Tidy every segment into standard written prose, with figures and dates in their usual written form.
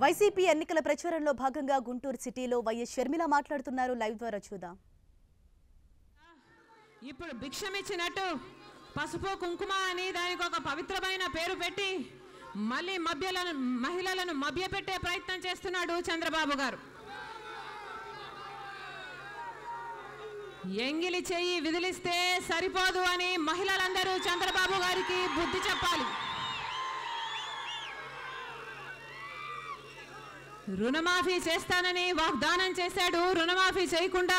YCP ఎన్నికల ప్రచారంలో భాగంగా గుంటూరు సిటీలో వైఎస్ షర్మిల మాట్లాడుతున్నారు. లైవ్ ద్వారా చూద్దాం. ఇప్పుడు భిక్షమిచ్చినట్టు పసుపు కుంకుమ అని దానికి ఒక పవిత్రమైన పేరు పెట్టి మళ్ళీ మహిళలను మభ్యపెట్టే ప్రయత్నం చేస్తున్నాడు చంద్రబాబు గారు. ఎంగిలి చెయ్యి విదిలిస్తే సరిపోదు అని మహిళలందరూ చంద్రబాబు గారికి బుద్ధి చెప్పాలి. రుణమాఫీ చేస్తానని వాగ్దానం చేశాడు. రుణమాఫీ చేయకుండా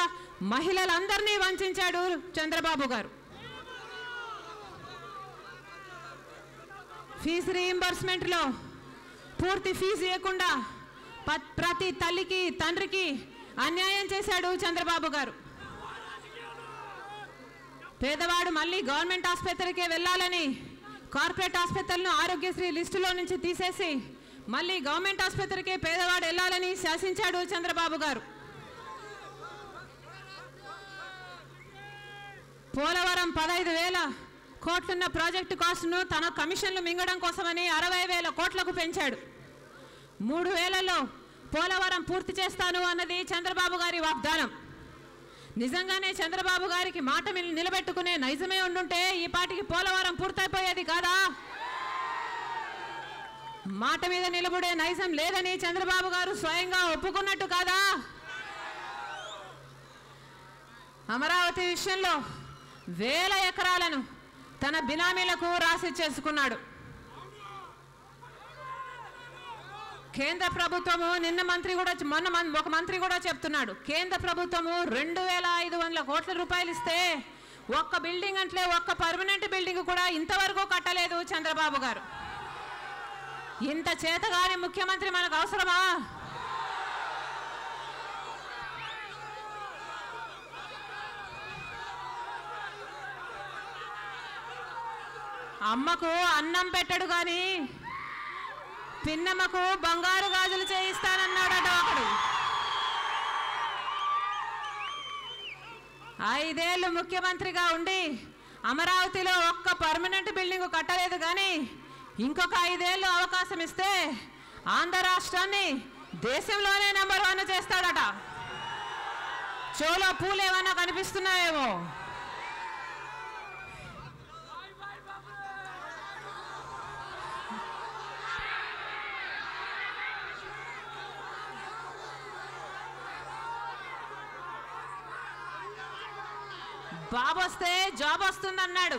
మహిళలందరినీ వంచాడు చంద్రబాబు గారు. ఫీజు రీయింబర్స్మెంట్లో పూర్తి ఫీజు ఇవ్వకుండా ప్రతి తల్లికి తండ్రికి అన్యాయం చేశాడు చంద్రబాబు గారు. పేదవాడు మళ్ళీ గవర్నమెంట్ ఆసుపత్రికే వెళ్ళాలని కార్పొరేట్ ఆసుపత్రులను ఆరోగ్యశ్రీ లిస్టులో నుంచి తీసేసి మళ్ళీ గవర్నమెంట్ ఆసుపత్రికే పేదవాడు వెళ్ళాలని శాసించాడు చంద్రబాబు గారు. పోలవరం 15,000 కోట్లున్న ప్రాజెక్టు కాస్ట్ను తన కమిషన్లు మింగడం కోసమని 60,000 కోట్లకు పెంచాడు. 3,000లో పోలవరం పూర్తి చేస్తాను అన్నది చంద్రబాబు గారి వాగ్దానం. నిజంగానే చంద్రబాబు గారికి మాట నిలబెట్టుకునే నైజమే ఉండుంటే ఈ పాటికి పోలవరం పూర్తయిపోయేది కాదా? మాట మీద నిలబడే నైజం లేదని చంద్రబాబు గారు స్వయంగా ఒప్పుకున్నట్టు కాదా? అమరావతి విషయంలో 1000 ఎకరాలను తన బినామీలకు రాసి చేసుకున్నాడు. కేంద్ర ప్రభుత్వము మొన్న ఒక మంత్రి కూడా చెప్తున్నాడు, కేంద్ర ప్రభుత్వము 2,500 కోట్ల రూపాయలు ఇస్తే ఒక్క బిల్డింగ్ అంటే ఒక్క పర్మనెంట్ బిల్డింగ్ కూడా ఇంతవరకు కట్టలేదు చంద్రబాబు గారు. ఇంత చేతగాని ముఖ్యమంత్రి మనకు అవసరమా? అమ్మకు అన్నం పెట్టడు గాని పిన్నమ్మకు బంగారు గాజులు చేయిస్తానన్నాడట ఒకడు. 5 ఏళ్ళు ముఖ్యమంత్రిగా ఉండి అమరావతిలో ఒక్క పర్మనెంట్ బిల్డింగ్ కట్టలేదు కానీ ఇంకొక 5 ఏళ్ళు అవకాశం ఇస్తే ఆంధ్ర రాష్ట్రాన్ని దేశంలోనే నెంబర్ 1 చేస్తాడట. చోలో పూలు ఏమన్నా కనిపిస్తున్నాయేమో. బాబు వస్తే జాబ్ వస్తుందన్నాడు.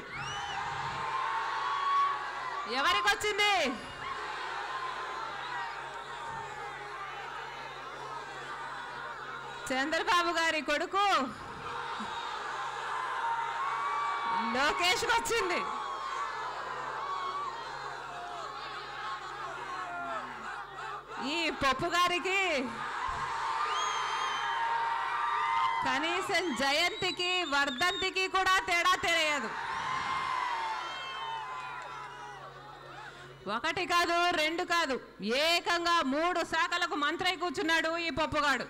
ఎవరికి వచ్చింది? చంద్రబాబు గారి కొడుకు లోకేష్కి వచ్చింది. ఈ పప్పు గారికి కనీసం జయంతికి వర్ధంతికి కూడా తేడా తెలియదు. 1 కాదు 2 కాదు ఏకంగా 3 శాఖలకు మంత్రి కూర్చున్నాడు ఈ పప్పుగాడు.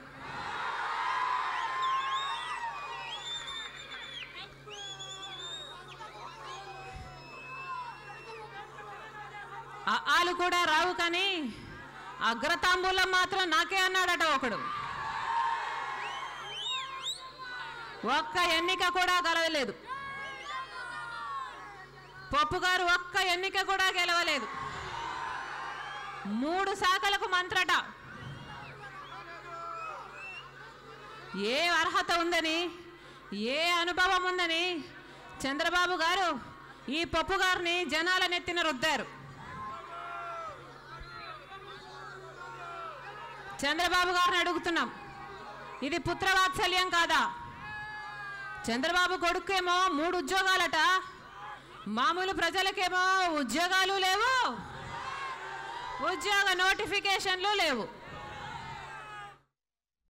ఆలు కూడా రావు కానీ అగ్రతాంబూలం మాత్రం నాకే అన్నాడట ఒకడు. ఒక్క ఎన్నిక కూడా గెలవలేదు పప్పు గారు, ఒక్క ఎన్నిక కూడా గెలవలేదు. 3 శాఖలకు మంత్రట. ఏ అర్హత ఉందని, ఏ అనుభవం ఉందని చంద్రబాబు గారు ఈ పప్పు గారిని జనాల నెత్తిన రుద్దారు. చంద్రబాబు గారిని అడుగుతున్నాం, ఇది పుత్రవాత్సల్యం కాదా? చంద్రబాబు కొడుకేమో 3 ఉద్యోగాలట, మామూలు ప్రజలకేమో ఉద్యోగాలు లేవు, ఉద్యోగ నోటిఫికేషన్లు లేవు.